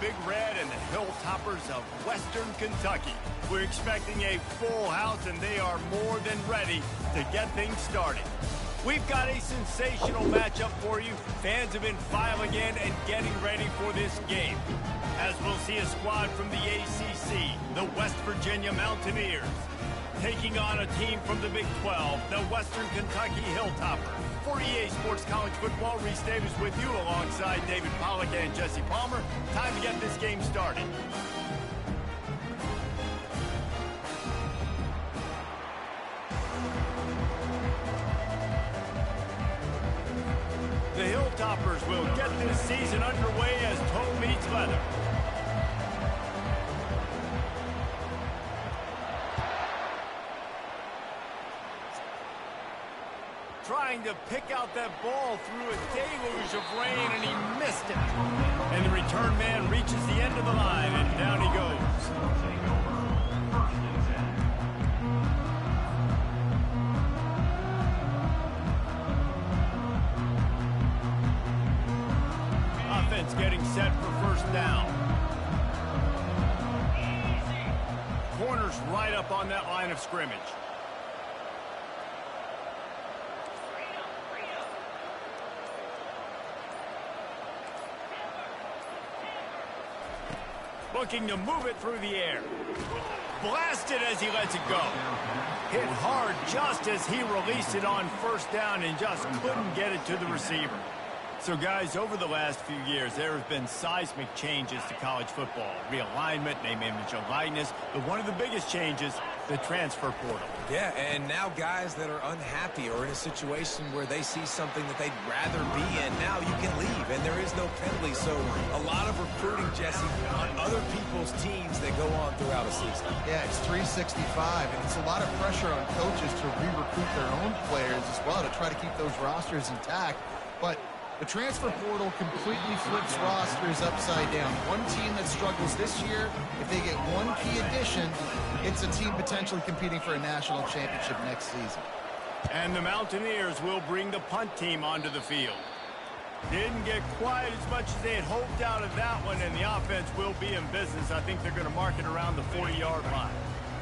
Big Red and the Hilltoppers of Western Kentucky. We're expecting a full house, and they are more than ready to get things started. We've got a sensational matchup for you. Fans have been filing in and getting ready for this game, as we'll see a squad from the ACC, the West Virginia Mountaineers, taking on a team from the Big 12, the Western Kentucky Hilltoppers. For EA Sports College Football, Reese Davis with you alongside David Pollack and Jesse Palmer. Time to get this game started. The Hilltoppers will get this season underway as toe meets leather. Trying to pick out that ball through a deluge of rain, and he missed it. And the return man reaches the end of the line, and down he goes. Offense getting set for first down. Corners right up on that line of scrimmage. Looking to move it through the air. Blasted as he lets it go. Hit hard just as he released it on first down and just couldn't get it to the receiver. So, guys, over the last few years, there have been seismic changes to college football. Realignment, name, image, and likeness. But one of the biggest changes, the transfer portal. Yeah, and now guys that are unhappy or in a situation where they see something that they'd rather be in, now you can leave, and there is no penalty. So a lot of recruiting, Jesse, on other people's teams that go on throughout a season. Yeah, it's 365, and it's a lot of pressure on coaches to re-recruit their own players as well to try to keep those rosters intact. But the transfer portal completely flips rosters upside down. One team that struggles this year, if they get one key addition, it's a team potentially competing for a national championship next season. And the Mountaineers will bring the punt team onto the field. Didn't get quite as much as they had hoped out of that one, and the offense will be in business. I think they're going to mark it around the 40-yard line.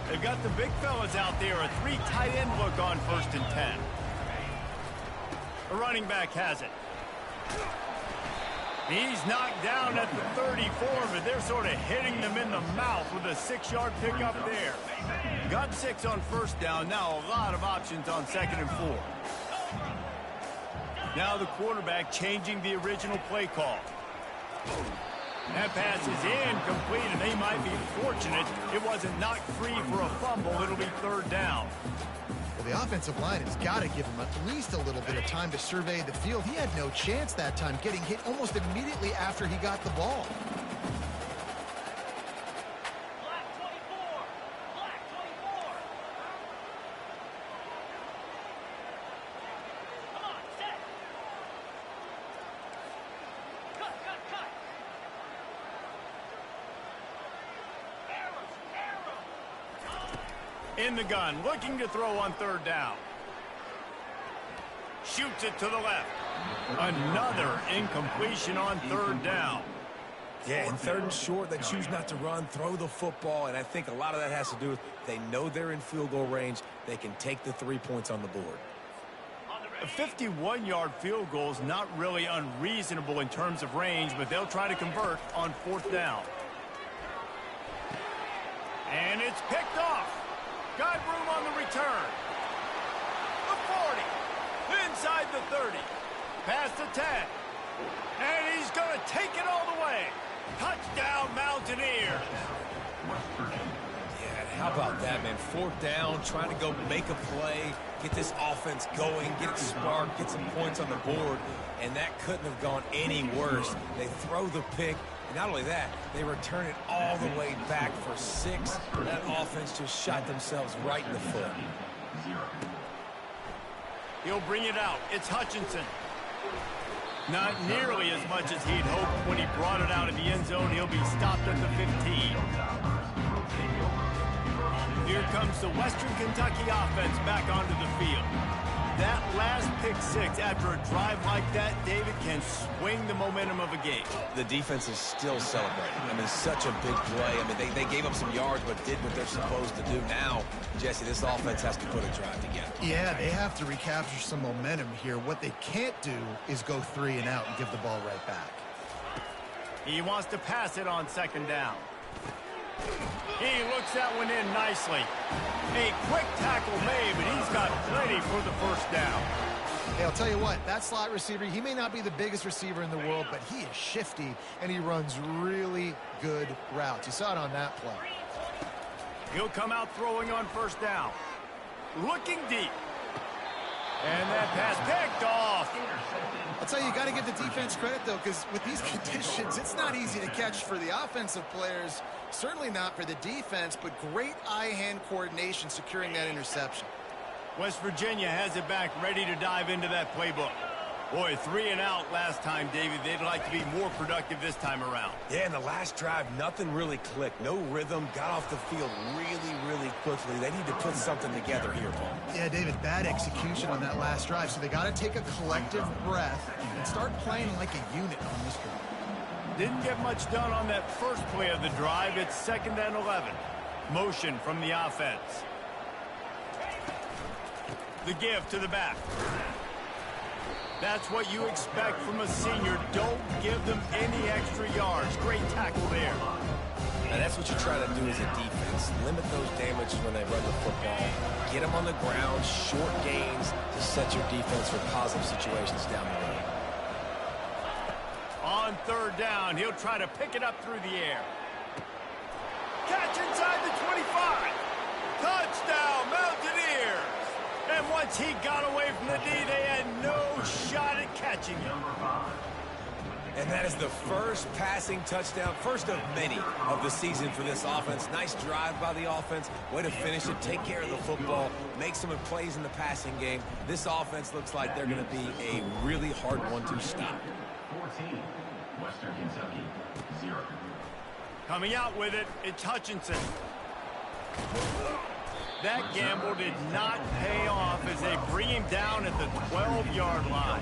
They've got the big fellas out there, a 3 tight end look on 1st and 10. The running back has it. He's knocked down at the 34, but they're sort of hitting them in the mouth with a 6-yard pickup there. Got 6 on first down. Now a lot of options on 2nd and 4. Now the quarterback changing the original play call. That pass is incomplete, and they might be fortunate it wasn't knocked free for a fumble. It'll be 3rd down. Well, the offensive line has got to give him at least a little bit of time to survey the field. He had no chance that time, getting hit almost immediately after he got the ball. In the gun, looking to throw on 3rd down. Shoots it to the left. Another incompletion on 3rd down. Yeah, in 3rd and short, they choose not to run, throw the football, and I think a lot of that has to do with they know they're in field goal range. They can take the 3 points on the board. A 51-yard field goal is not really unreasonable in terms of range, but they'll try to convert on 4th down. And it's picked off. Got room on the return. The 40. Inside the 30. Past the 10. And he's going to take it all the way. Touchdown, Mountaineers. Yeah, how about that, man? 4th down, trying to go make a play, get this offense going, get it sparked, get some points on the board, and that couldn't have gone any worse. They throw the pick. Not only that, they return it all the way back for 6. That offense just shot themselves right in the foot. He'll bring it out. It's Hutchinson. Not nearly as much as he'd hoped when he brought it out of the end zone. He'll be stopped at the 15. Here comes the Western Kentucky offense back onto the field. That last pick six after a drive like that, David, can swing the momentum of a game. The defense is still celebrating. I mean, such a big play. I mean, they gave up some yards but did what they're supposed to do. Now, Jesse, this offense has to put a drive together. Yeah, they have to recapture some momentum here. What they can't do is go 3 and out and give the ball right back. He wants to pass it on second down. He looks that one in nicely. A quick tackle made, but he's got plenty for the first down. Hey, I'll tell you what, that slot receiver, he may not be the biggest receiver in the world, but he is shifty, and he runs really good routes. You saw it on that play. He'll come out throwing on first down. Looking deep. And that pass picked off. I'll tell you, you got to give the defense credit, though, because with these conditions, it's not easy to catch for the offensive players. Certainly not for the defense, but great eye-hand coordination securing that interception. West Virginia has it back, ready to dive into that playbook. Boy, 3 and out last time, David. They'd like to be more productive this time around. Yeah, in the last drive, nothing really clicked. No rhythm. Got off the field really quickly. They need to put something together here, Paul. Yeah, David, bad execution on that last drive. So they got to take a collective breath and start playing like a unit on this drive. Didn't get much done on that first play of the drive. It's 2nd and 11. Motion from the offense. The give to the back. That's what you expect from a senior. Don't give them any extra yards. Great tackle there. Now that's what you try to do as a defense. Limit those damages when they run the football. Get them on the ground, short gains to set your defense for positive situations down the road. On 3rd down, he'll try to pick it up through the air. Catch inside the 25. Touchdown, Mountaineers. And once he got away from the D, they had no shot at catching him. And that is the first passing touchdown, first of many of the season for this offense. Nice drive by the offense. Way to finish it, take care of the football, make some plays in the passing game. This offense looks like they're going to be a really hard one to stop. 14, Western Kentucky, 0. Coming out with it, it's Hutchinson. That gamble did not pay off as they bring him down at the 12-yard line.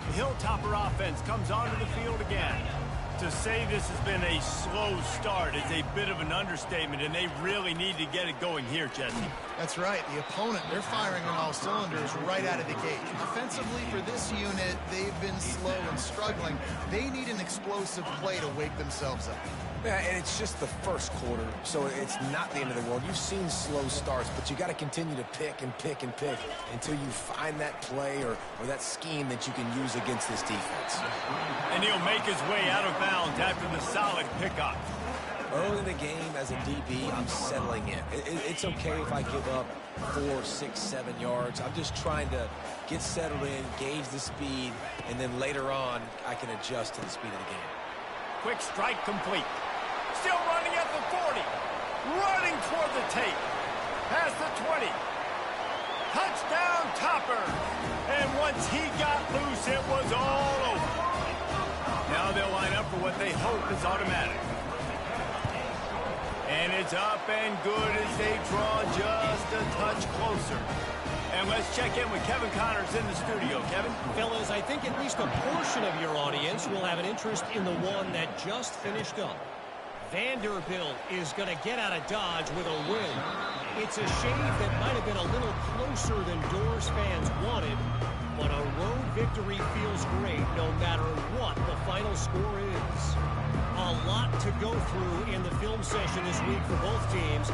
The Hilltopper offense comes onto the field again. To say this has been a slow start is a bit of an understatement, and they really need to get it going here, Jesse. That's right. The opponent, they're firing on all cylinders right out of the gate. Offensively, for this unit, they've been slow and struggling. They need an explosive play to wake themselves up. Yeah, and it's just the first quarter, so it's not the end of the world. You've seen slow starts, but you got to continue to pick and pick and pick until you find that play or that scheme that you can use against this defense. And he'll make his way out of bounds after the solid pickup. Early in the game, as a DB, I'm settling in. It's okay if I give up 4, 6, 7 yards. I'm just trying to get settled in, gauge the speed, and then later on, I can adjust to the speed of the game. Quick strike complete. Still running at the 40. Running toward the tape. Past the 20. Touchdown Topper. And once he got loose, it was all over. Now they'll line up for what they hope is automatic. And it's up and good as they draw just a touch closer. And let's check in with Kevin Connors in the studio. Kevin? Fellas, I think at least a portion of your audience will have an interest in the one that just finished up. Vanderbilt is going to get out of Dodge with a win. It's a shave that might have been a little closer than Doors fans wanted, but a road victory feels great no matter what the final score is. A lot to go through in the film session this week for both teams,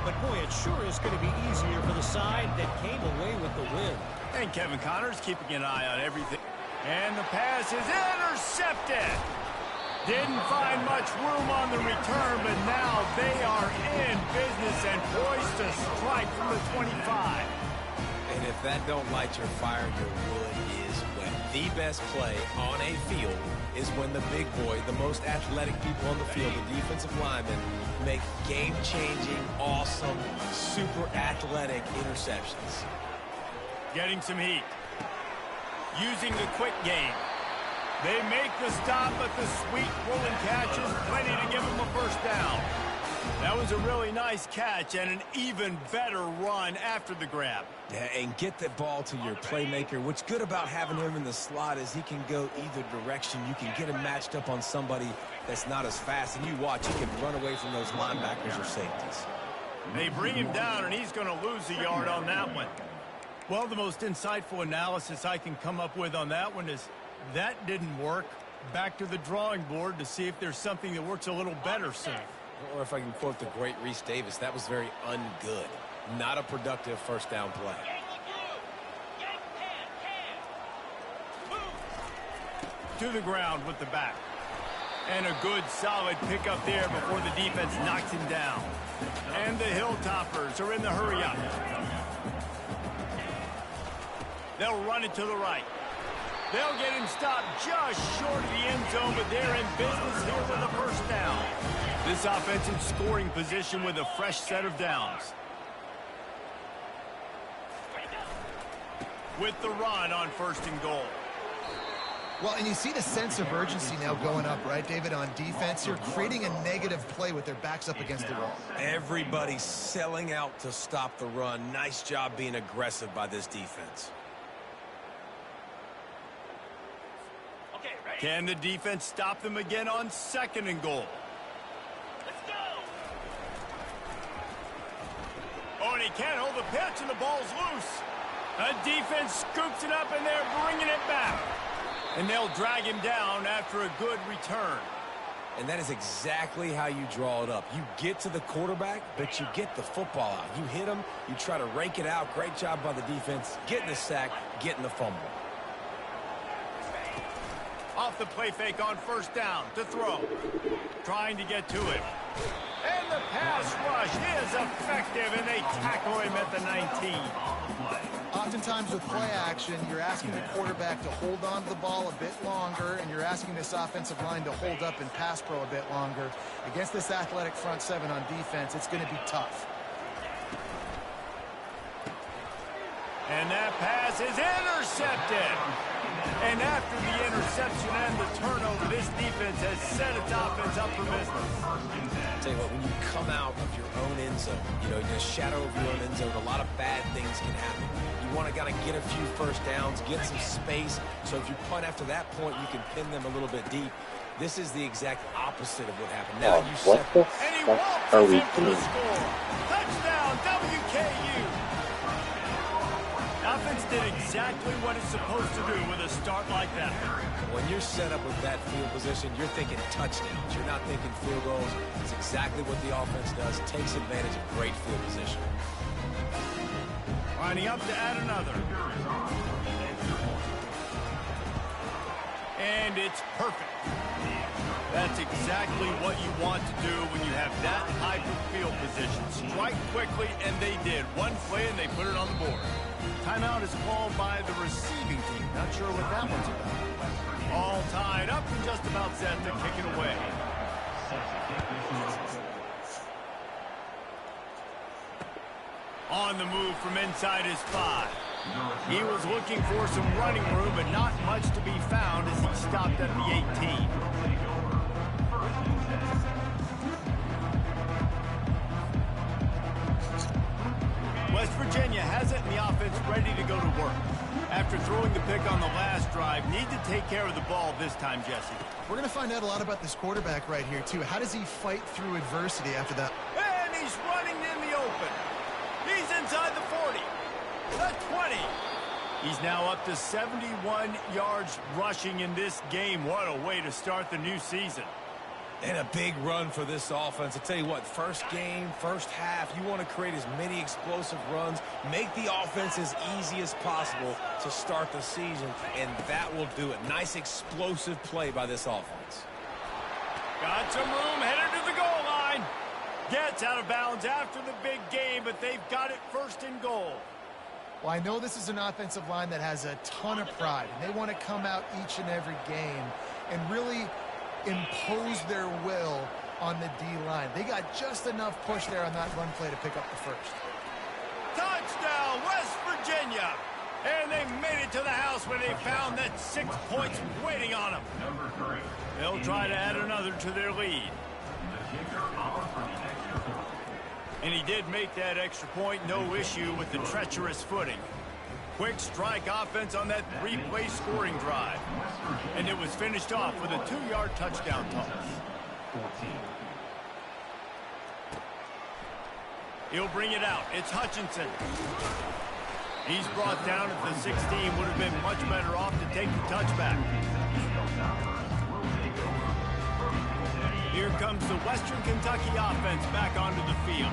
but boy, it sure is going to be easier for the side that came away with the win. And Kevin Connors keeping an eye on everything. And the pass is intercepted. Didn't find much room on the return, but now they are in business and poised to strike from the 25. And if that don't light your fire, your wood is wet. The best play on a field is when the big boy, the most athletic people on the field, the defensive linemen, make game-changing, awesome, super athletic interceptions. Getting some heat. Using the quick game. They make the stop, but the sweet pulling catch is plenty to give them a first down. That was a really nice catch and an even better run after the grab. Yeah, and get the ball to your playmaker. What's good about having him in the slot is he can go either direction. You can get him matched up on somebody that's not as fast, and you watch, he can run away from those linebackers or safeties. They bring him down, and he's going to lose a yard on that one. Well, the most insightful analysis I can come up with on that one is that didn't work. Back to the drawing board to see if there's something that works a little better soon. Or if I can quote the great Reese Davis, that was very ungood. Not a productive first down play. To the ground with the back. And a good solid pickup there before the defense knocks him down. And the Hilltoppers are in the hurry up. They'll run it to the right. They'll get him stopped just short of the end zone, but they're in business here with a first down. This offense in scoring position with a fresh set of downs. With the run on 1st and goal. Well, and you see the sense of urgency now going up, right, David, on defense. You're creating a negative play with their backs up against the wall. Everybody's selling out to stop the run. Nice job being aggressive by this defense. Can the defense stop them again on 2nd and goal? Let's go! Oh, and he can't hold the pitch, and the ball's loose. The defense scoops it up, and they're bringing it back. And they'll drag him down after a good return. And that is exactly how you draw it up. You get to the quarterback, but you get the football out. You hit him, you try to rake it out. Great job by the defense. Getting the sack, getting the fumble. Off the play fake on 1st down to throw. Trying to get to him. And the pass rush is effective, and they tackle him at the 19. Oftentimes with play action, you're asking the quarterback to hold on to the ball a bit longer, and you're asking this offensive line to hold up and pass pro a bit longer. Against this athletic front 7 on defense, it's going to be tough. And that pass is intercepted. And after the interception and the turnover, this defense has set its offense up for business. Tell you what, when you come out of your own end zone, in the shadow of your own end zone, a lot of bad things can happen. You want to kind of get a few first downs, get some space, so if you punt after that point, you can pin them a little bit deep. This is the exact opposite of what happened. Now you what the and he fuck are we in for the doing? score. Touchdown, WKU. Offense did exactly what it's supposed to do with a start like that. When you're set up with that field position, you're thinking touchdowns. You're not thinking field goals. It's exactly what the offense does. Takes advantage of great field position. Lining up to add another. And it's perfect. That's exactly what you want to do when you have that type of field position. Strike quickly, and they did. One play, and they put it on the board. Timeout is called by the receiving team. Not sure what that one's about. All tied up and just about set to kick it away. On the move from inside his 5. He was looking for some running room, but not much to be found as he stopped at the 18. West Virginia has it in the offense ready to go to work. After throwing the pick on the last drive, need to take care of the ball this time, Jesse. We're going to find out a lot about this quarterback right here, too. How does he fight through adversity after that? And he's running in the open. He's inside the 40. The 20. He's now up to 71 yards rushing in this game. What a way to start the new season. And a big run for this offense. I'll tell you what, first game, first half, you want to create as many explosive runs, make the offense as easy as possible to start the season, and that will do it. Nice explosive play by this offense. Got some room, headed to the goal line. Gets out of bounds after the big game, but they've got it 1st and goal. Well, I know this is an offensive line that has a ton of pride, and they want to come out each and every game and really impose their will on the D-line. They got just enough push there on that run play to pick up the first. Touchdown, West Virginia! And they made it to the house where they found that 6 points waiting on them. They'll try to add another to their lead. And he did make that extra point, no issue with the treacherous footing. Quick strike offense on that three-play scoring drive. And it was finished off with a 2-yard touchdown toss. He'll bring it out. It's Hutchinson. He's brought down at the 16. Would have been much better off to take the touchback. Here comes the Western Kentucky offense back onto the field.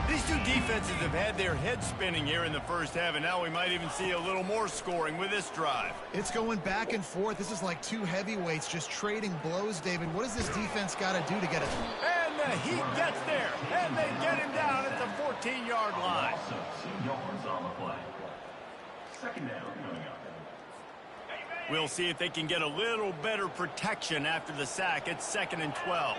These two defenses have had their heads spinning here in the first half, and now we might even see a little more scoring with this drive. It's going back and forth. This is like two heavyweights just trading blows, David. What does this defense got to do to get it? And the Heat gets there, and they get him down at the 14-yard line. Also 2 yards on the play. Second down coming up. We'll see if they can get a little better protection after the sack. It's 2nd and 12.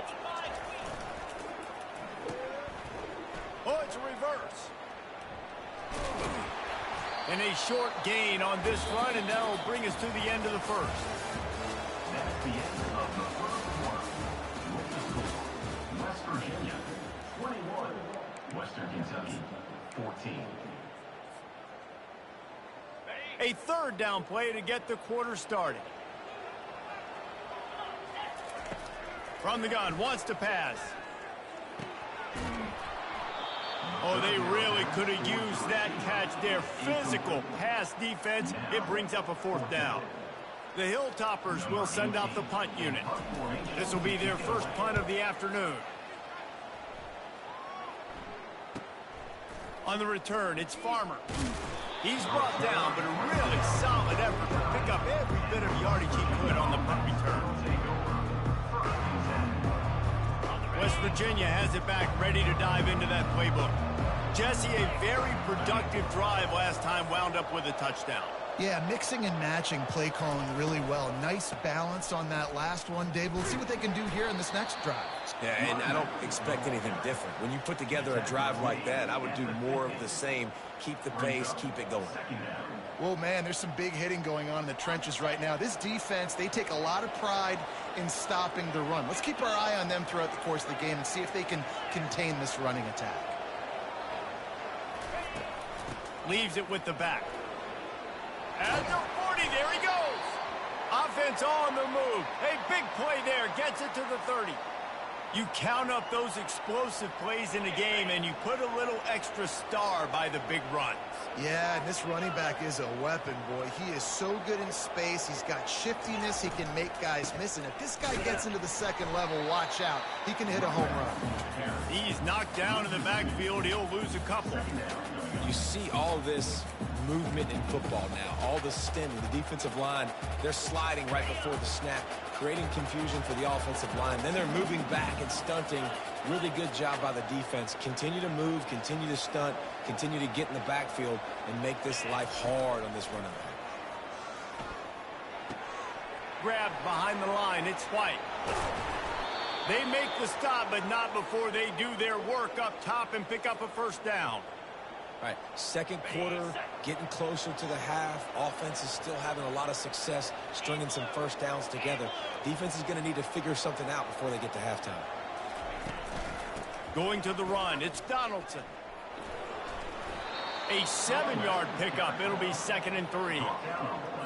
Oh, it's a reverse. And a short gain on this run, and that'll bring us to the end of the first. That's the end of the first quarter. With the score, West Virginia 21, Western Kentucky 14. A third down play to get the quarter started. From the gun, wants to pass. Oh, they really could have used that catch there. Physical pass defense. It brings up a 4th down. The Hilltoppers will send out the punt unit. This will be their first punt of the afternoon. On the return, it's Farmer. He's brought down, but a really solid effort to pick up every bit of yardage he could on the punt return. West Virginia has it back, ready to dive into that playbook. Jesse, a very productive drive last time, wound up with a touchdown. Yeah, mixing and matching play calling really well. Nice balance on that last one, Dave. We'll see what they can do here in this next drive. Yeah, and I don't expect anything different. When you put together a drive like that, I would do more of the same. Keep the pace, keep it going. Well, man, there's some big hitting going on in the trenches right now. This defense, they take a lot of pride in stopping the run. Let's keep our eye on them throughout the course of the game and see if they can contain this running attack. Leaves it with the back. At the 40, there he goes. Offense on the move. A big play there, gets it to the 30. You count up those explosive plays in the game, and you put a little extra star by the big runs. Yeah, and this running back is a weapon, boy. He is so good in space. He's got shiftiness. He can make guys miss. And if this guy gets into the second level, watch out. He can hit a home run. He's knocked down in the backfield. He'll lose a couple. You see all this movement in football now, all the stemming, the defensive line, they're sliding right before the snap, creating confusion for the offensive line. Then they're moving back and stunting. Really good job by the defense. Continue to move, continue to stunt, continue to get in the backfield and make this life hard on this running back. Grabbed behind the line, it's White. They make the stop, but not before they do their work up top and pick up a first down. All right, second quarter, getting closer to the half. Offense is still having a lot of success stringing some first downs together. Defense is going to need to figure something out before they get to halftime. Going to the run, it's Donaldson. A 7-yard pickup. It'll be 2nd and 3.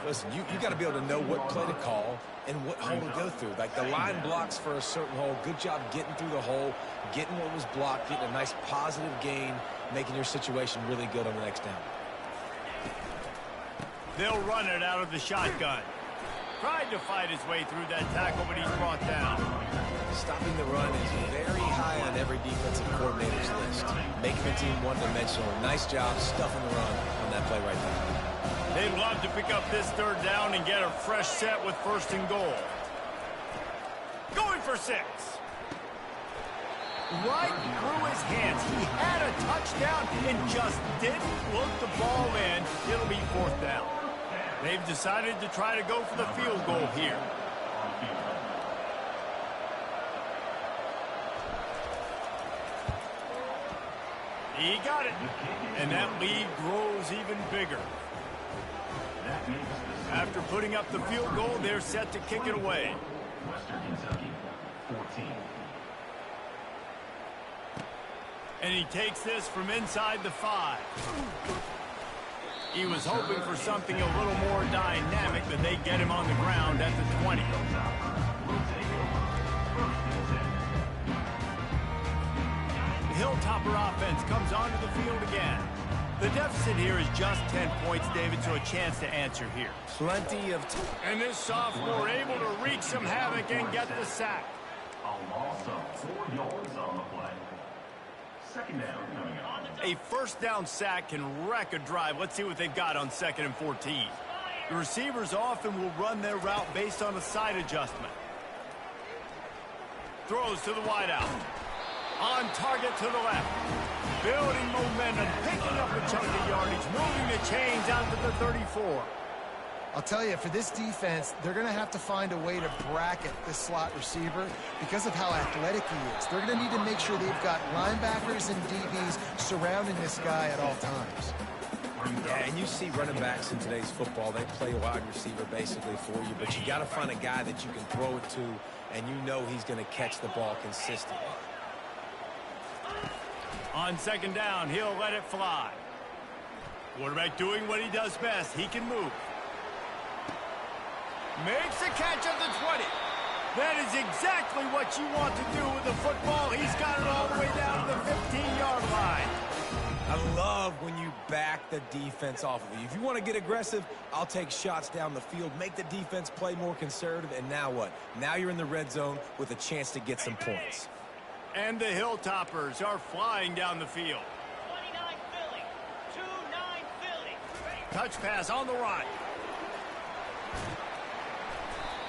Listen, you got to be able to know what play to call and what hole to go through. Like the line blocks for a certain hole. Good job getting through the hole, getting what was blocked, getting a nice positive gain, making your situation really good on the next down. They'll run it out of the shotgun. Tried to fight his way through that tackle, but he's brought down. Stopping the run is very high on every defensive coordinator's list. Making the team one-dimensional. Nice job stuffing the run on that play right there. They'd love to pick up this third down and get a fresh set with 1st and goal. Going for 6. Right through his hands. He had a touchdown and just didn't look the ball in. It'll be 4th down. They've decided to try to go for the field goal here. He got it. And that lead grows even bigger. After putting up the field goal, they're set to kick it away. Western Kentucky 14. And he takes this from inside the 5. He was hoping for something a little more dynamic, but they get him on the ground at the 20. The Hilltopper offense comes onto the field again. The deficit here is just 10 points, David, so a chance to answer here. Plenty of time. And this sophomore able to wreak some havoc and get the sack. A loss of 4 yards on the play. Second down coming up. A first down sack can wreck a drive. Let's see what they've got on 2nd and 14. The receivers often will run their route based on a side adjustment. Throws to the wideout. On target to the left. Building momentum, picking up a chunk of yardage, moving the chains out to the 34. I'll tell you, for this defense, they're going to have to find a way to bracket this slot receiver because of how athletic he is. They're going to need to make sure they've got linebackers and DBs surrounding this guy at all times. Yeah, and you see running backs in today's football, they play wide receiver basically for you, but you got to find a guy that you can throw it to, and you know he's going to catch the ball consistently. On 2nd down, he'll let it fly. Quarterback doing what he does best. He can move. Makes the catch at the 20. That is exactly what you want to do with the football. He's got it all the way down to the 15-yard line. I love when you back the defense off of you. If you want to get aggressive, I'll take shots down the field, make the defense play more conservative, and now what? Now you're in the red zone with a chance to get some points. And the Hilltoppers are flying down the field. 29 Philly. 2-9 Philly. Touch pass on the run.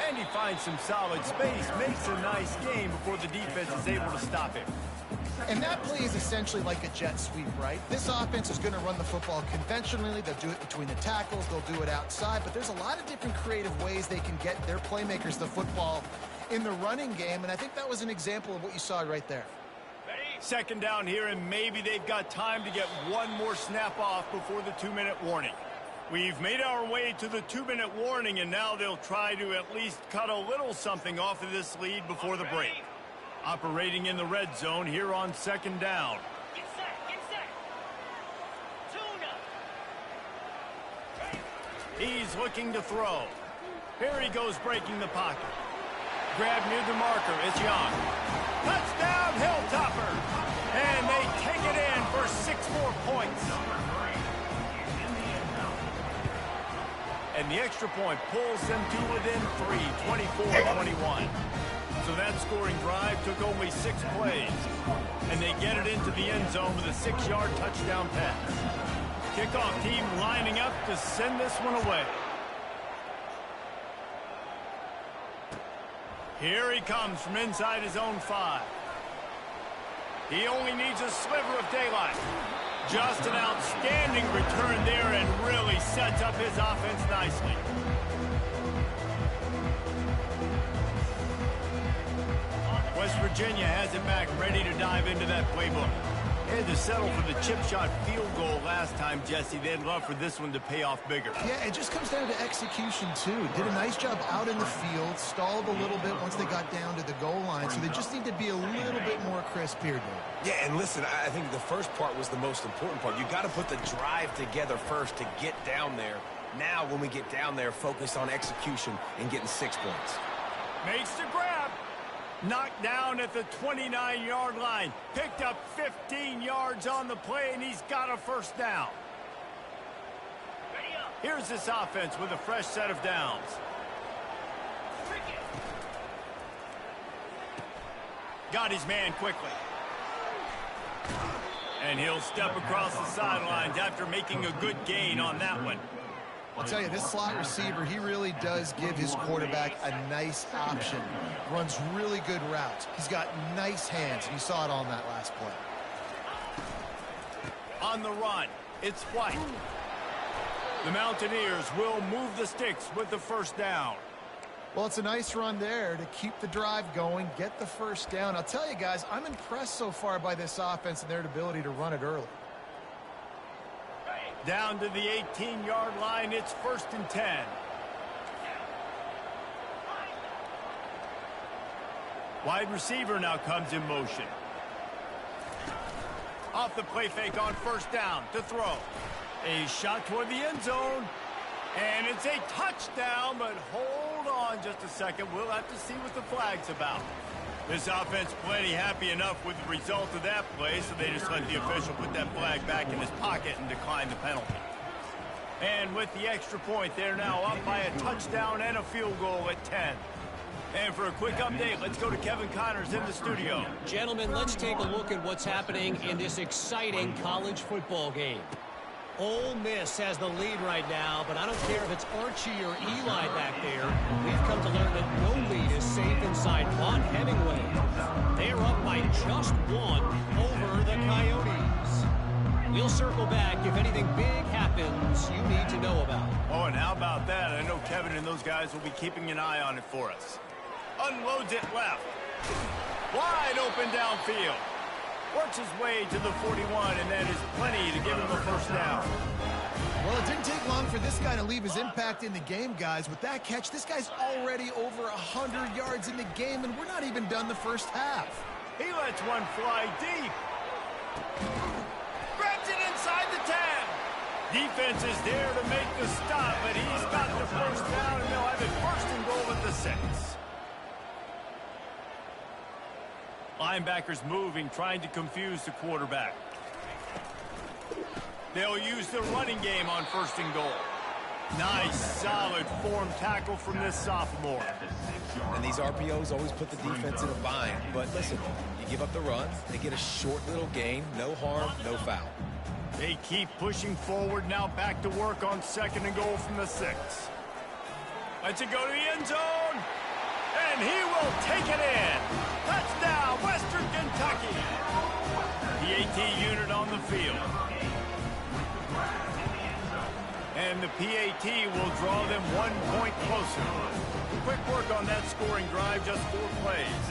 And he finds some solid space, makes a nice game before the defense is able to stop him. And that play is essentially like a jet sweep, right? This offense is going to run the football conventionally. They'll do it between the tackles. They'll do it outside. But there's a lot of different creative ways they can get their playmakers the football in the running game. And I think that was an example of what you saw right there. 2nd down here, and maybe they've got time to get one more snap off before the 2-minute warning. We've made our way to the 2-minute warning, and now they'll try to at least cut a little something off of this lead before the break. Operating in the red zone here on 2nd down. Get set. Get set. Tune up. He's looking to throw. Here he goes breaking the pocket. Grab near the marker. It's Young. Touchdown, Hilltopper. And they take it in for 6 more points. And the extra point pulls them to within 3, 24-21. So that scoring drive took only 6 plays. And they get it into the end zone with a 6-yard touchdown pass. Kickoff team lining up to send this one away. Here he comes from inside his own 5. He only needs a sliver of daylight. Just an outstanding return there and really sets up his offense nicely. West Virginia has it back, ready to dive into that playbook. They had to settle for the chip shot field goal last time, Jesse. They'd love for this one to pay off bigger. Yeah, it just comes down to execution, too. Did a nice job out in the field, stalled a little bit once they got down to the goal line, so they just need to be a little bit more crisp here, Dave. Yeah, and listen, I think the first part was the most important part. You got to put the drive together first to get down there. Now, when we get down there, focus on execution and getting 6 points. Makes the grab. Knocked down at the 29-yard line. Picked up 15 yards on the play, and he's got a first down. Here's this offense with a fresh set of downs. Got his man quickly. And he'll step across the sidelines after making a good gain on that one. I'll tell you, this slot receiver, he really does give his quarterback a nice option. Runs really good routes. He's got nice hands, and you saw it on that last play. On the run, it's White. The Mountaineers will move the sticks with the first down. Well, it's a nice run there to keep the drive going, get the first down. I'll tell you guys, I'm impressed so far by this offense and their ability to run it early. Down to the 18-yard line, it's 1st and 10. Wide receiver now comes in motion. Off the play fake on first down to throw. A shot toward the end zone. And it's a touchdown, but hold on just a second. We'll have to see what the flag's about. This offense plenty happy enough with the result of that play, so they just let the official put that flag back in his pocket and decline the penalty. And with the extra point, they're now up by a touchdown and a field goal at 10. And for a quick update, let's go to Kevin Connors in the studio. Gentlemen, let's take a look at what's happening in this exciting college football game. Ole Miss has the lead right now, but I don't care if it's Archie or Eli back there. We've come to learn that no lead is safe inside Von Hemingway. They're up by just one over the Coyotes. We'll circle back if anything big happens you need to know about. Oh, and how about that? I know Kevin and those guys will be keeping an eye on it for us. Unloads it left. Wide open downfield. Works his way to the 41, and that is plenty to give him a first down. Well, it didn't take long for this guy to leave his impact in the game, guys. With that catch, this guy's already over 100 yards in the game, and we're not even done the first half. He lets one fly deep. Grabs it inside the 10. Defense is there to make the stop, but he's got the first down, and they'll have it first and goal at the 6. Linebackers moving, trying to confuse the quarterback. They'll use the running game on first and goal. Nice, solid form tackle from this sophomore. And these RPOs always put the defense in a bind. But listen, you give up the run, they get a short little gain, no harm, no foul. They keep pushing forward, now back to work on second and goal from the 6. Let's it go to the end zone. And he will take it in. Touchdown, Western Kentucky. The AT unit on the field. And the PAT will draw them 1 point closer. Quick work on that scoring drive, just 4 plays.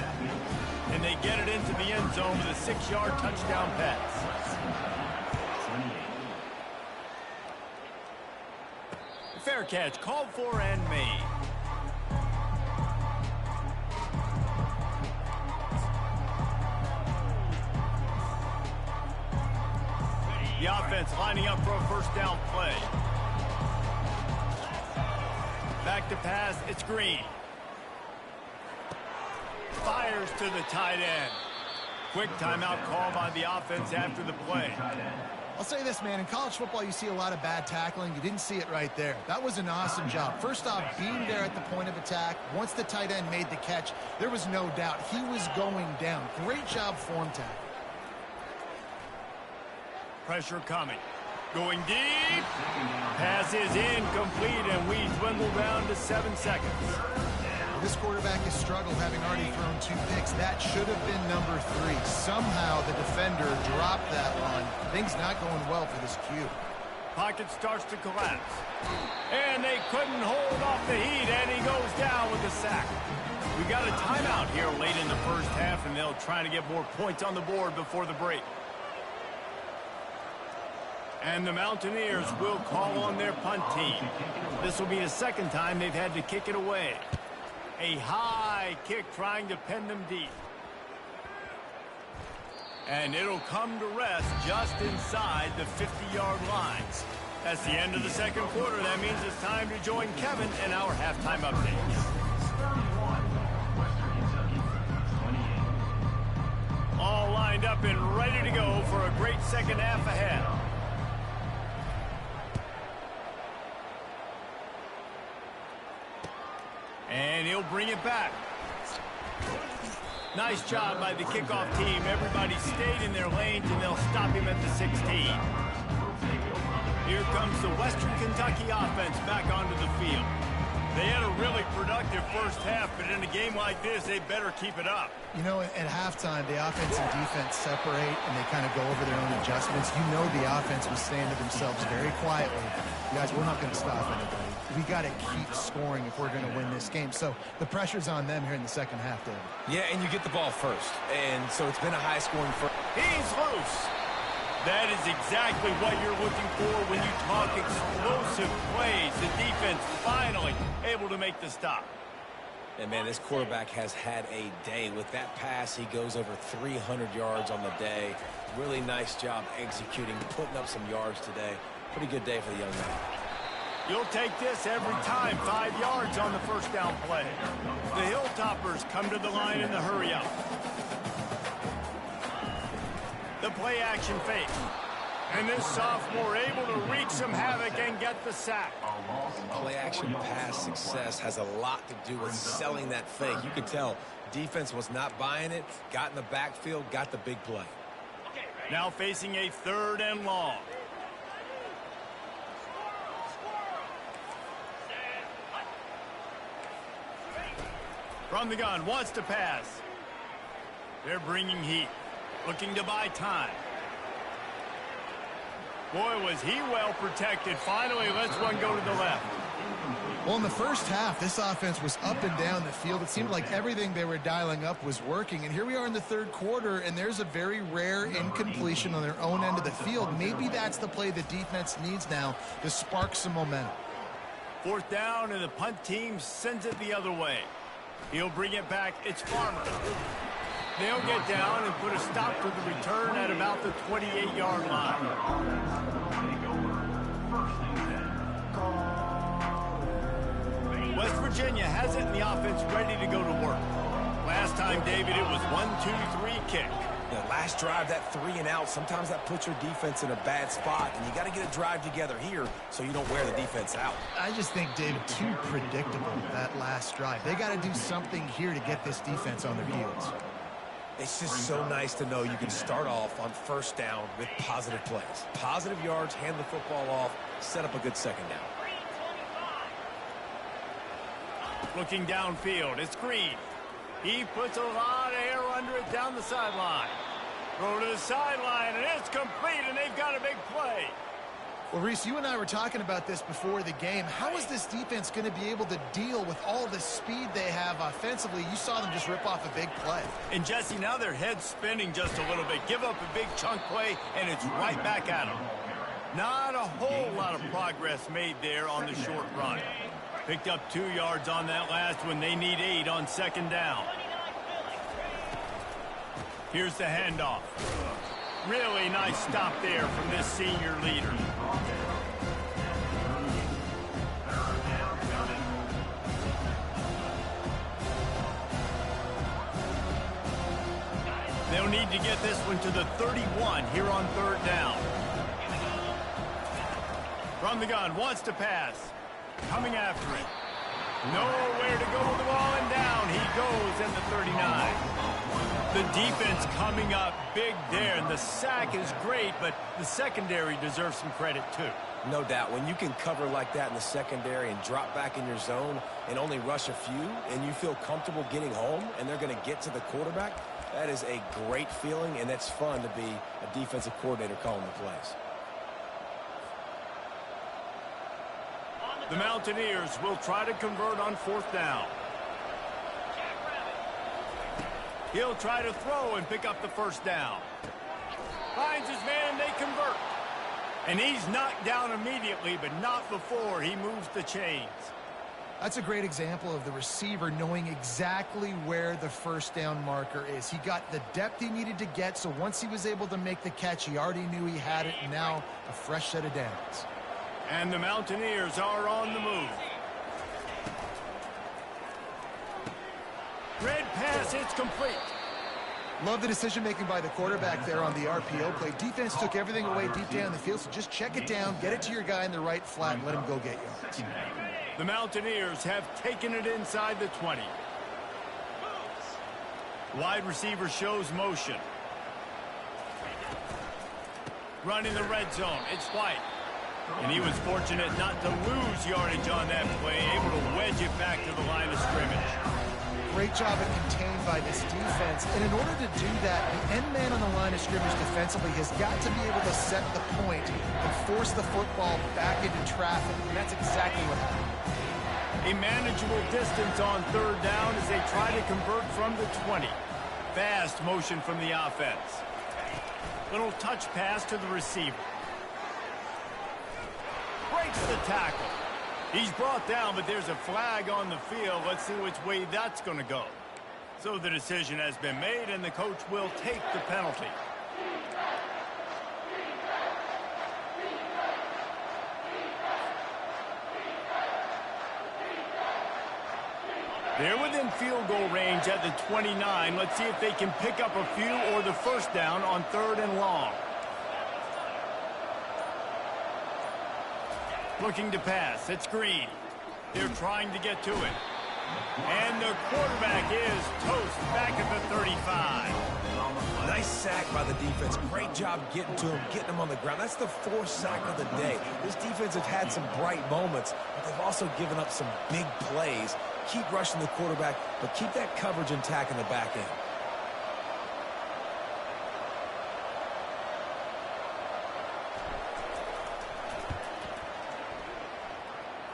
And they get it into the end zone with a 6-yard touchdown pass. Fair catch, called for and made. The offense lining up for a first down play. Back to pass, it's Green. Fires to the tight end. Quick timeout call by the offense after the play. I'll say this, man. In college football, you see a lot of bad tackling. You didn't see it right there. That was an awesome job. First off, being there at the point of attack. Once the tight end made the catch, there was no doubt he was going down. Great job form tackle. Pressure coming. Going deep. Pass is incomplete, and we dwindle down to 7 seconds. This quarterback has struggled, having already thrown 2 picks. That should have been number 3. Somehow the defender dropped that one. Things not going well for this Q. Pocket starts to collapse. And they couldn't hold off the heat, and he goes down with a sack. We got a timeout here late in the first half, and they'll try to get more points on the board before the break. And the Mountaineers will call on their punt team. This will be the second time they've had to kick it away. A high kick trying to pin them deep. And it'll come to rest just inside the 50-yard lines. That's the end of the second quarter. That means it's time to join Kevin in our halftime updates. All lined up and ready to go for a great second half ahead. And he'll bring it back. Nice job by the kickoff team. Everybody stayed in their lanes, and they'll stop him at the 16. Here comes the Western Kentucky offense back onto the field. They had a really productive first half, but in a game like this, they better keep it up. You know, at halftime, the offense and defense separate, and they kind of go over their own adjustments. You know the offense was saying to themselves very quietly, guys, we're not going to stop anybody. We got to keep scoring if we're going to win this game. So the pressure's on them here in the second half, David. Yeah, and you get the ball first. And so it's been a high-scoring first. He's loose. That is exactly what you're looking for when you talk explosive plays. The defense finally able to make the stop. And, man, this quarterback has had a day. With that pass, he goes over 300 yards on the day. Really nice job executing, putting up some yards today. Pretty good day for the young man. You'll take this every time. 5 yards on the first down play. The Hilltoppers come to the line in the hurry up. The play action fake. And this sophomore able to wreak some havoc and get the sack. Play action pass success has a lot to do with selling that fake. You can tell defense was not buying it, got in the backfield, got the big play. Now facing a 3rd and long. From the gun, wants to pass. They're bringing heat, looking to buy time. Boy, was he well protected. Finally, lets one go to the left. Well, in the first half, this offense was up and down the field. It seemed like everything they were dialing up was working. And here we are in the 3rd quarter, and there's a very rare incompletion on their own end of the field. Maybe that's the play the defense needs now to spark some momentum. 4th down, and the punt team sends it the other way. He'll bring it back. It's Farmer. They'll get down and put a stop to the return at about the 28-yard line. West Virginia has it in the offense ready to go to work. Last time, David, it was 1-2-3 kick. The last drive, that 3 and out, sometimes that puts your defense in a bad spot, and you got to get a drive together here so you don't wear the defense out. I just think, David, too predictable, that last drive. They got to do something here to get this defense on their heels. It's just so nice to know you can start off on 1st down with positive plays. Positive yards, hand the football off, set up a good 2nd down. Looking downfield, it's Green. He puts a lot of air under it down the sideline. Throw to the sideline, and it's complete, and they've got a big play. Well, Reese, you and I were talking about this before the game. How is this defense going to be able to deal with all the speed they have offensively? You saw them just rip off a big play. And, Jesse, now their head's spinning just a little bit. Give up a big chunk play, and it's right back at them. Not a whole lot of progress made there on the short run. Picked up 2 yards on that last one. They need 8 on 2nd down. Here's the handoff. Really nice stop there from this senior leader. They'll need to get this one to the 31 here on 3rd down. From the gun, wants to pass. Coming after it. Nowhere to go with the ball, and down he goes in the 39. The defense coming up big there, and the sack is great, but the secondary deserves some credit too. No doubt. When you can cover like that in the secondary and drop back in your zone and only rush a few, and you feel comfortable getting home, and they're going to get to the quarterback, that is a great feeling, and it's fun to be a defensive coordinator calling the plays. The Mountaineers will try to convert on 4th down. He'll try to throw and pick up the 1st down. Finds his man, they convert. And he's knocked down immediately, but not before he moves the chains. That's a great example of the receiver knowing exactly where the 1st down marker is. He got the depth he needed to get, so once he was able to make the catch, he already knew he had it, and now a fresh set of downs. And the Mountaineers are on the move. Red pass, it's complete. Love the decision-making by the quarterback there on the RPO play. Defense took everything away deep down the field, so just check it down, get it to your guy in the right flat, and let him go get yards. The Mountaineers have taken it inside the 20. Wide receiver shows motion. Running the red zone, it's White. And he was fortunate not to lose yardage on that play, able to wedge it back to the line of scrimmage. Great job of contained by this defense. And in order to do that, the end man on the line of scrimmage defensively has got to be able to set the point and force the football back into traffic. And that's exactly what happened. A manageable distance on 3rd down as they try to convert from the 20. Fast motion from the offense. Little touch pass to the receiver. Breaks the tackle. He's brought down, but there's a flag on the field. Let's see which way that's going to go. So the decision has been made, and the coach will take the penalty. They're within field goal range at the 29. Let's see if they can pick up a few or the first down on 3rd and long. Looking to pass. It's Green. They're trying to get to it. And the quarterback is toast back at the 35. Nice sack by the defense. Great job getting to him, getting him on the ground. That's the 4th sack of the day. This defense have had some bright moments, but they've also given up some big plays. Keep rushing the quarterback, but keep that coverage intact in the back end.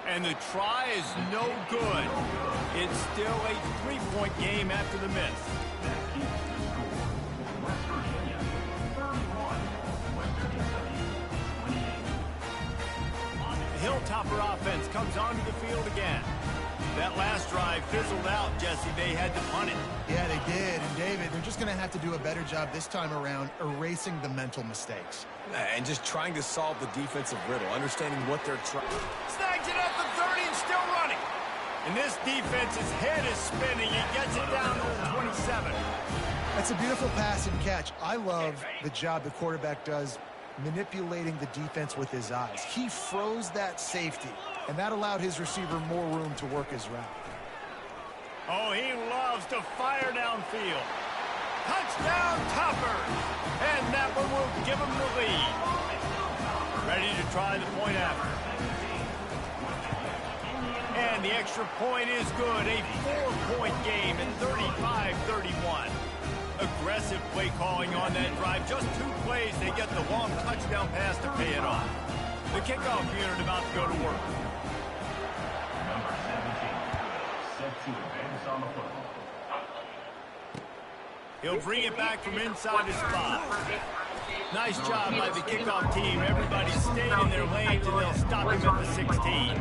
And the try is no good. It's still a 3-point game after the miss. That keeps the score. West Virginia, 31. Western Kentucky, 28. The Hilltopper offense comes onto the field again. That last drive fizzled out, Jesse. They had to punt it. Yeah, they did. And, David, they're just going to have to do a better job this time around erasing the mental mistakes. And just trying to solve the defensive riddle, understanding what they're trying. Snags it at the 30 and still running. And this defense's head is spinning. He gets it down to the 27. That's a beautiful pass and catch. I love the job the quarterback does manipulating the defense with his eyes. He froze that safety, and that allowed his receiver more room to work his route. Oh, he loves to fire downfield. Touchdown, Toppers! And that one will give him the lead. Ready to try the point after. And the extra point is good. A 4-point game at 35-31. Aggressive play calling on that drive. Just 2 plays, they get the long touchdown pass to pay it off. The kickoff unit about to go to work. Number 17, set to advance on the football. He'll bring it back from inside his spot. Nice job by the kickoff team. Everybody stayed in their lanes, and they'll stop him at the 16.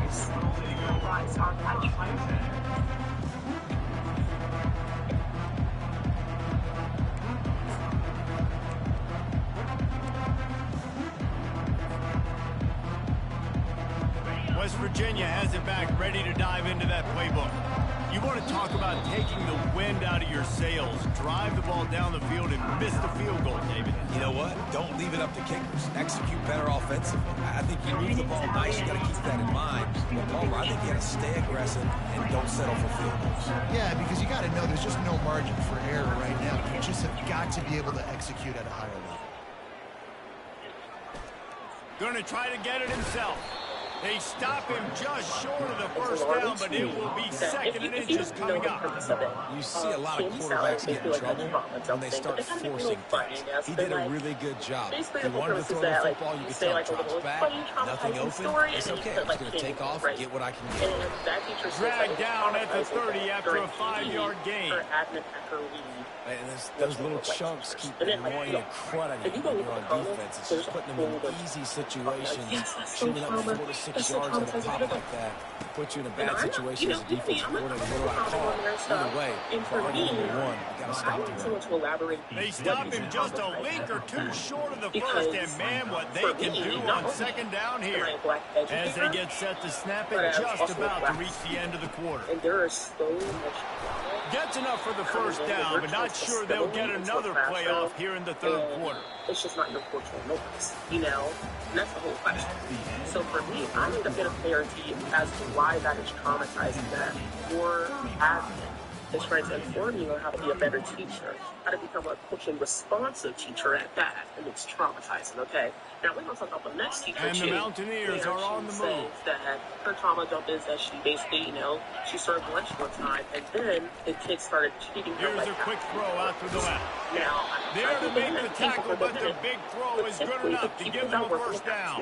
West Virginia has it back, ready to dive into that playbook. You want to talk about taking the wind out of your sails. Drive the ball down the field and miss the field goal, David. You know what? Don't leave it up to kickers. Execute better offensively. I think you move the ball nice. You got to keep that in mind. But Palmer, I think you got to stay aggressive and don't settle for field goals. Yeah, because you got to know there's just no margin for error right now. You just have got to be able to execute at a higher level. Going to try to get it himself. They stop him just short of the first down, but it will be 2nd and inches coming up. You see a lot of quarterbacks get in trouble when they start forcing things. He did a really good job. He wanted to throw the football. You could tell drops back, nothing open. It's okay. I'm just going to take off and get what I can get. Dragged down at the 30 after a 5-yard gain. And those little chunks keep annoying the crud out of you when you're on defense. It's just putting them in easy situations. Shooting up 4 to 6 yards at a pop like that puts you in a bad situation as a defensive coordinator. What do I call it? Either way, for argument number 1, you got to stop the run. They stop him just a link or 2 short of the first, and man, what they can do on 2nd down here. As they get set to snap it, just about to reach the end of the quarter. And there is so much. Gets enough for the first down, but not sure they'll get another playoff here in the 3rd quarter. It's just not your cultural noise, you know? And that's the whole question. So for me, I need a bit of clarity as to why that is traumatizing them. Your admin is trying to inform you on how to be a better teacher, how to become a coaching responsive teacher at that, and it's traumatizing, okay? Now we're going to talk about the next teacher, and the Mountaineers are on the move. That her trauma dump is that she basically, she served lunch one time, and then the kids started treating her like that. Here's a quick throw out to the left. Now, there to make the tackle, but the big throw is good enough to give them a first down.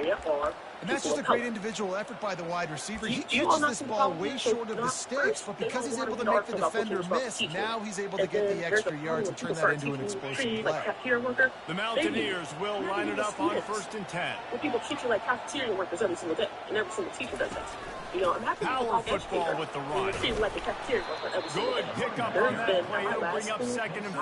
And that's just a great individual effort by the wide receiver. He catches this ball way short of the sticks, but because he's able to make the defender swing or miss. Now he's able to get the extra yards and turn that into an explosive play. The Mountaineers will line it up on 1st and 10. When people treat you like cafeteria workers every single day, and every single teacher does that. You know, I'm happy Power football with the run. You treat like a cafeteria worker every single day. Good pickup on that play. It'll bring up 2nd and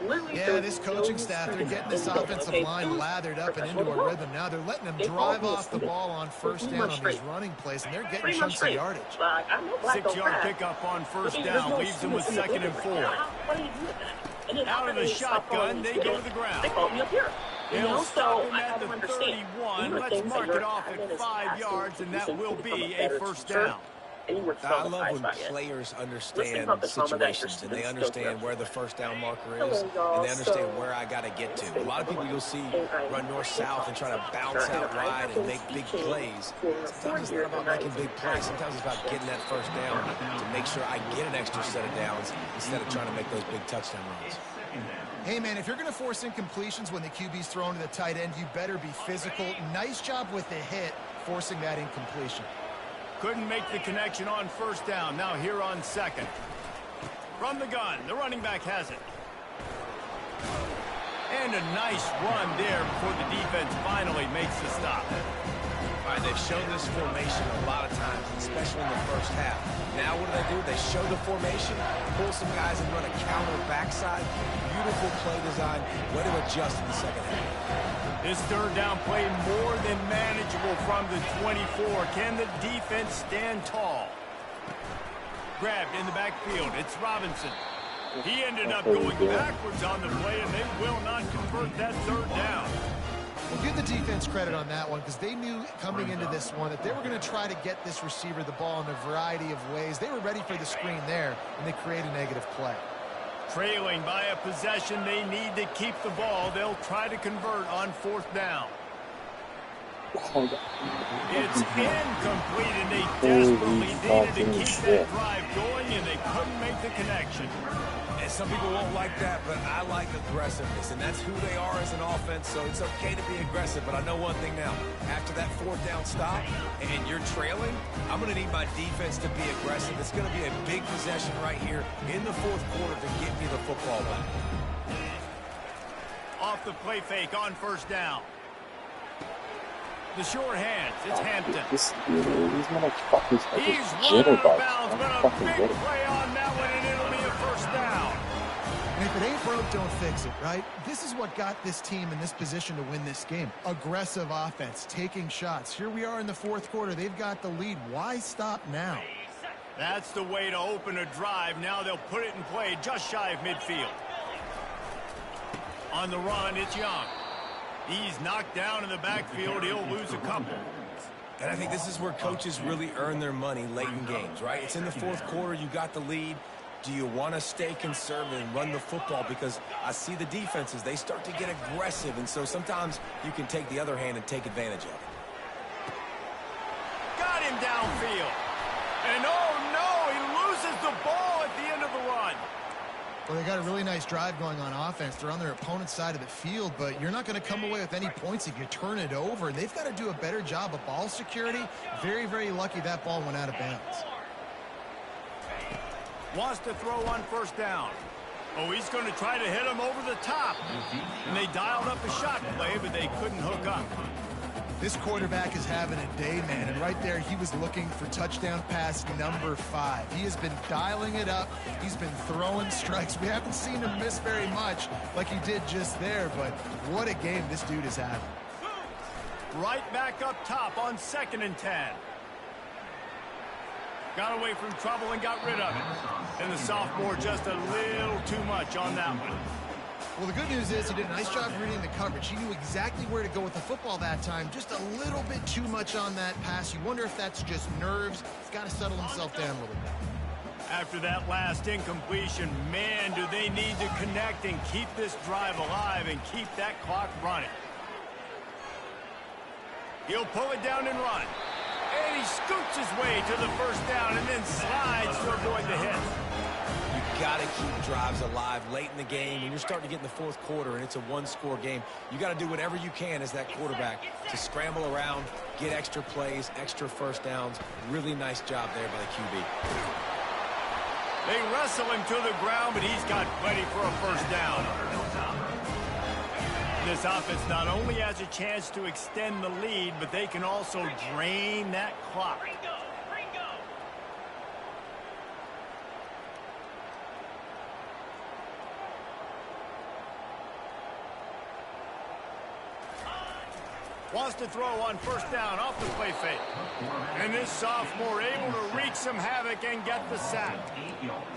4. Yeah, this coaching staff, they're getting this offensive line lathered up and into a rhythm. Now they're letting them drive off the ball on 1st down on these running plays, and they're getting chunks of yardage. 6-yard pickup on 1st down leaves them with 2nd and 4. Out of the shotgun, they go to the ground. They called me up here. They'll stop him at the 31. Let's mark it off at 5 yards, and that will be a 1st down. I love when players understand situations and they understand where the 1st down marker is and they understand where I got to get to. A lot of people you'll see run north-south and try to bounce out wide and make big plays. Sometimes it's not about making big plays. Sometimes it's about getting that 1st down to make sure I get an extra set of downs instead of trying to make those big touchdown runs. Hey, man, if you're going to force incompletions when the QB's thrown to the tight end, you better be physical. Nice job with the hit, forcing that incompletion. Couldn't make the connection on 1st down. Now here on 2nd. From the gun, the running back has it. And a nice run there before the defense finally makes the stop. All right, they've shown this formation a lot of times, especially in the 1st half. Now what do? They show the formation, pull some guys and run a counter backside. Beautiful play design. Way to adjust in the 2nd half. This 3rd down play more than manageable from the 24. Can the defense stand tall? Grabbed in the backfield. It's Robinson. He ended up going backwards on the play, and they will not convert that 3rd down. Well, give the defense credit on that one because they knew coming into this one that they were going to try to get this receiver the ball in a variety of ways. They were ready for the screen there, and they create a negative play. Trailing by a possession, they need to keep the ball. They'll try to convert on 4th down. It's incomplete, and they desperately needed to keep that drive going, and they couldn't make the connection. And some people won't like that, but I like aggressiveness, and that's who they are as an offense, so it's okay to be aggressive. But I know one thing now. After that 4th down stop and you're trailing, I'm going to need my defense to be aggressive. It's going to be a big possession right here in the 4th quarter to get me the football back. Off the play fake on 1st down. The short hands, it's Hampton. This these motherfuckers are He's just running out of jitterbugs. bounds, but a big play on that one, and it'll be a 1st down. And if it ain't broke, don't fix it, right? This is what got this team in this position to win this game. Aggressive offense, taking shots. Here we are in the 4th quarter. They've got the lead. Why stop now? That's the way to open a drive. Now they'll put it in play just shy of midfield. On the run, it's Young. He's knocked down in the backfield. He'll lose a couple. And I think this is where coaches really earn their money late in games, right? It's in the 4th quarter. You got the lead. Do you want to stay conservative and run the football? Because I see the defenses, they start to get aggressive, and so sometimes you can take the other hand and take advantage of it. Got him downfield. And oh no, he loses the ball at the end of the run. Well, they got a really nice drive going on offense. They're on their opponent's side of the field, but you're not going to come away with any points if you turn it over. They've got to do a better job of ball security. Very, very lucky that ball went out of bounds. Wants to throw on 1st down. Oh, he's going to try to hit him over the top. And they dialed up a shot play, but they couldn't hook up. This quarterback is having a day, man, and right there he was looking for touchdown pass number 5. He has been dialing it up. He's been throwing strikes. We haven't seen him miss very much like he did just there, but what a game this dude is having. Right back up top on 2nd and 10. Got away from trouble and got rid of it. And the sophomore just a little too much on that one. Well, the good news is he did a nice job reading the coverage. He knew exactly where to go with the football that time. Just a little bit too much on that pass. You wonder if that's just nerves. He's got to settle himself down a little bit. After that last incompletion, man, do they need to connect and keep this drive alive and keep that clock running. He'll pull it down and run. And he scoots his way to the 1st down and then slides to avoid the hit. You got to keep drives alive late in the game. When you're starting to get in the 4th quarter and it's a 1-score game, you got to do whatever you can as that quarterback to scramble around, get extra plays, extra 1st downs. Really nice job there by the QB. They wrestle him to the ground, but he's got plenty for a first down. This offense not only has a chance to extend the lead, but they can also drain that clock. Wants to throw on first down off the play fake. And this sophomore able to wreak some havoc and get the sack.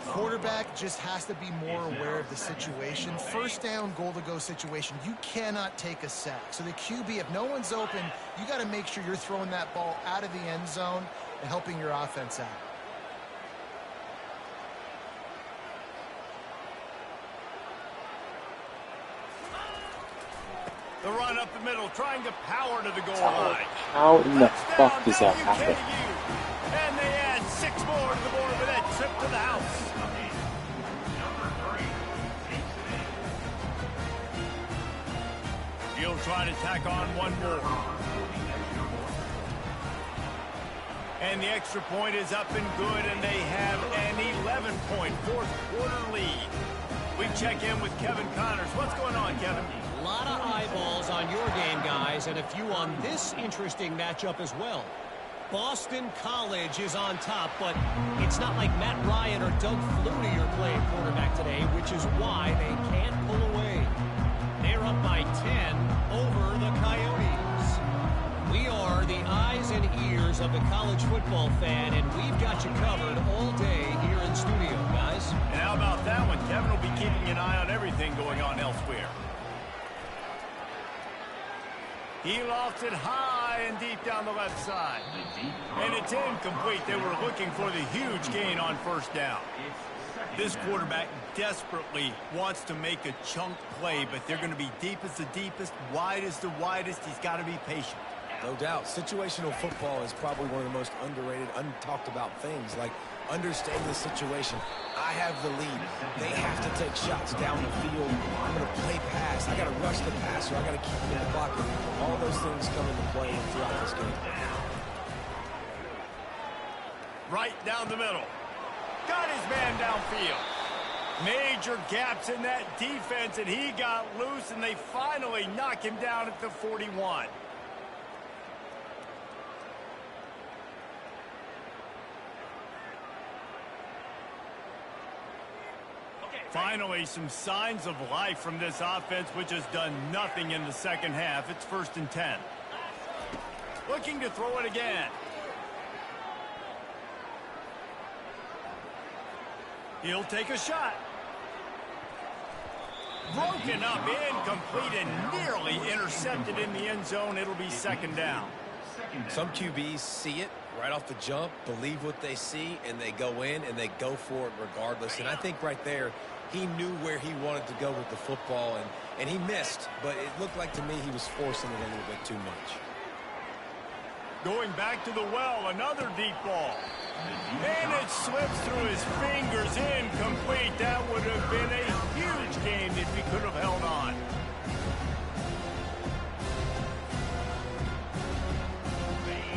Quarterback just has to be more aware of the situation. First down, goal-to-go situation. You cannot take a sack. So the QB, if no one's open, you got to make sure you're throwing that ball out of the end zone and helping your offense out. The run up the middle, trying to power to the goal line. How in the fuck does that happen? And they add 6 more to the board with that trip to the house. He'll try to tack on one more. And the extra point is up and good, and they have an 11-point fourth-quarter lead. We check in with Kevin Connors. What's going on, Kevin? A lot of eyeballs on your game, guys, and a few on this interesting matchup as well. Boston College is on top, but it's not like Matt Ryan or Doug Flutie are playing quarterback today, which is why they can't pull away. They're up by 10 over the Coyotes. We are the eyes and ears of the college football fan, and we've got you covered all day here in studio, guys. And how about that one? Kevin will be keeping an eye on everything going on elsewhere. He lofts it high and deep down the left side. And it's incomplete. They were looking for the huge gain on first down. This quarterback desperately wants to make a chunk play, but they're going to be deep as the deepest, wide as the widest. He's got to be patient. No doubt. Situational football is probably one of the most underrated, untalked about things. Like, understanding the situation. I have the lead. They have to take shots down the field. I'm going to play pass. I got to rush the passer. I got to keep him in the pocket. All those things come into play throughout this game. Right down the middle. Got his man downfield. Major gaps in that defense, and he got loose, and they finally knock him down at the 41. Finally, some signs of life from this offense, which has done nothing in the second half. It's 1st and 10. Looking to throw it again. He'll take a shot. Broken up, incomplete, and nearly intercepted in the end zone. It'll be 2nd down. Some QBs see it right off the jump, believe what they see, and they go in and they go for it regardless. And I think right there, he knew where he wanted to go with the football, and he missed, but it looked like to me he was forcing it a little bit too much. Going back to the well, another deep ball. And it slips through his fingers, incomplete. That would have been a huge game if he could have held on.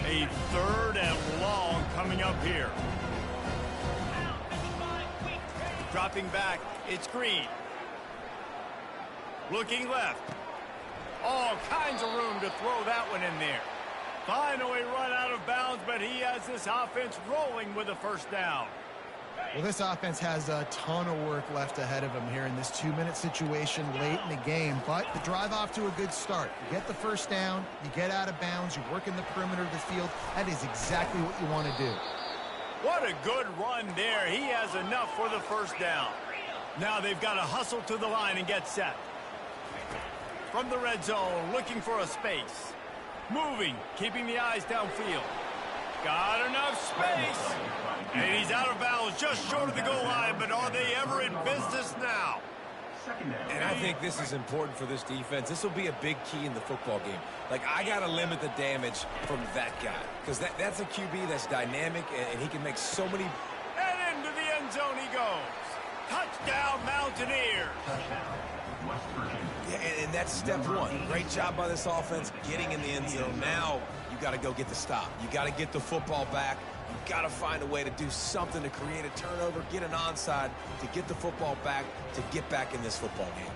A 3rd and long coming up here. Dropping back, it's Green. Looking left. All kinds of room to throw that one in there. Finally run out of bounds, but he has this offense rolling with a 1st down. Well, this offense has a ton of work left ahead of them here in this 2-minute situation late in the game, but the drive off to a good start. You get the 1st down, you get out of bounds, you work in the perimeter of the field. That is exactly what you want to do. What a good run there. He has enough for the 1st down. Now they've got to hustle to the line and get set. From the red zone, looking for a space. Moving, keeping the eyes downfield. Got enough space. And he's out of bounds, just short of the goal line, but are they ever in business now? And I think this is important for this defense. This will be a big key in the football game. Like, I got to limit the damage from that guy, because that's a QB that's dynamic, and he can make so many. And into the end zone he goes. Touchdown, Mountaineers. Yeah, and that's step one. Great job by this offense getting in the end zone. Now you got to go get the stop. You got to get the football back. You've got to find a way to do something to create a turnover, get an onside, to get the football back, to get back in this football game.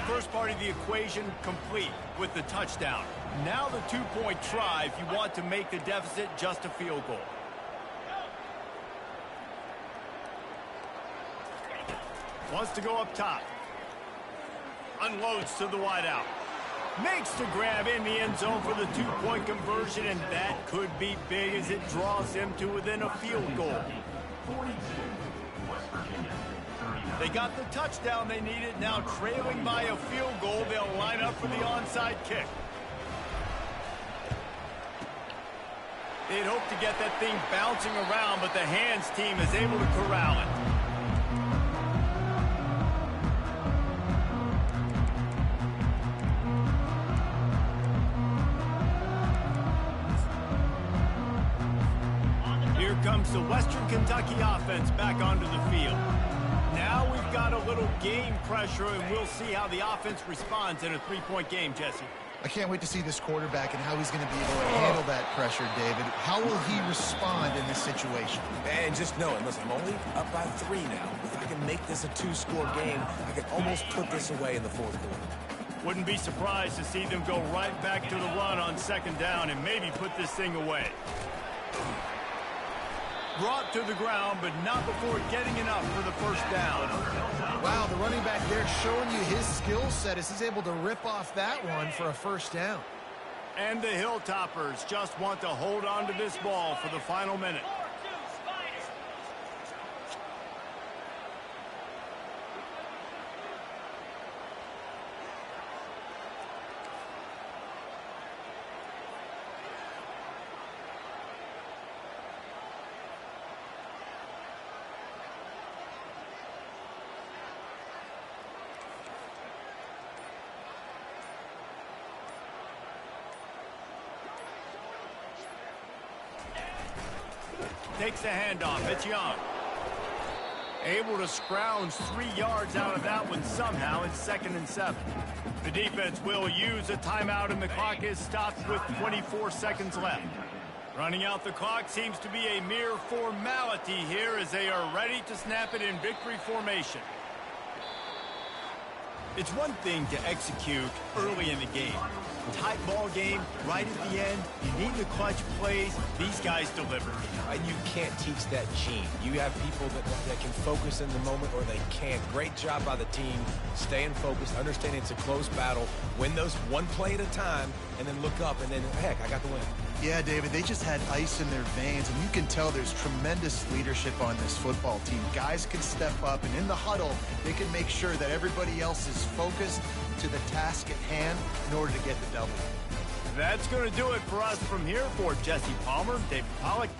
First part of the equation complete with the touchdown. Now the two-point try if you want to make the deficit just a field goal. Wants to go up top. Unloads to the wideout. Makes the grab in the end zone for the two-point conversion, and that could be big as it draws him to within a field goal. They got the touchdown they needed. Now trailing by a field goal, they'll line up for the onside kick. They'd hope to get that thing bouncing around, but the hands team is able to corral it. Here comes the Western Kentucky offense back onto the field. Now we've got a little game pressure, and we'll see how the offense responds in a three-point game, Jesse. I can't wait to see this quarterback and how he's going to be able to handle that pressure, David. How will he respond in this situation? And just knowing, listen, I'm only up by 3 now. If I can make this a 2-score game, I can almost put this away in the fourth quarter. Wouldn't be surprised to see them go right back to the run on second down and maybe put this thing away. Brought to the ground, but not before getting enough for the first down. Wow, the running back there showing you his skill set as he's able to rip off that one for a first down. And the Hilltoppers just want to hold on to this ball for the final minute. Takes the handoff. It's Young. Able to scrounge 3 yards out of that one somehow in 2nd and 7. The defense will use a timeout, and the clock is stopped with 24 seconds left. Running out the clock seems to be a mere formality here as they are ready to snap it in victory formation. It's one thing to execute early in the game. Tight ball game, right at the end. You need the clutch plays. These guys deliver. And you can't teach that gene. You have people that can focus in the moment or they can't. Great job by the team, staying focused, understanding it's a close battle, win those one play at a time, and then look up, and then, heck, I got the win. Yeah, David, they just had ice in their veins, and you can tell there's tremendous leadership on this football team. Guys can step up, and in the huddle, they can make sure that everybody else is focused to the task at hand in order to get the W. That's going to do it for us from here. For Jesse Palmer, David Pollack,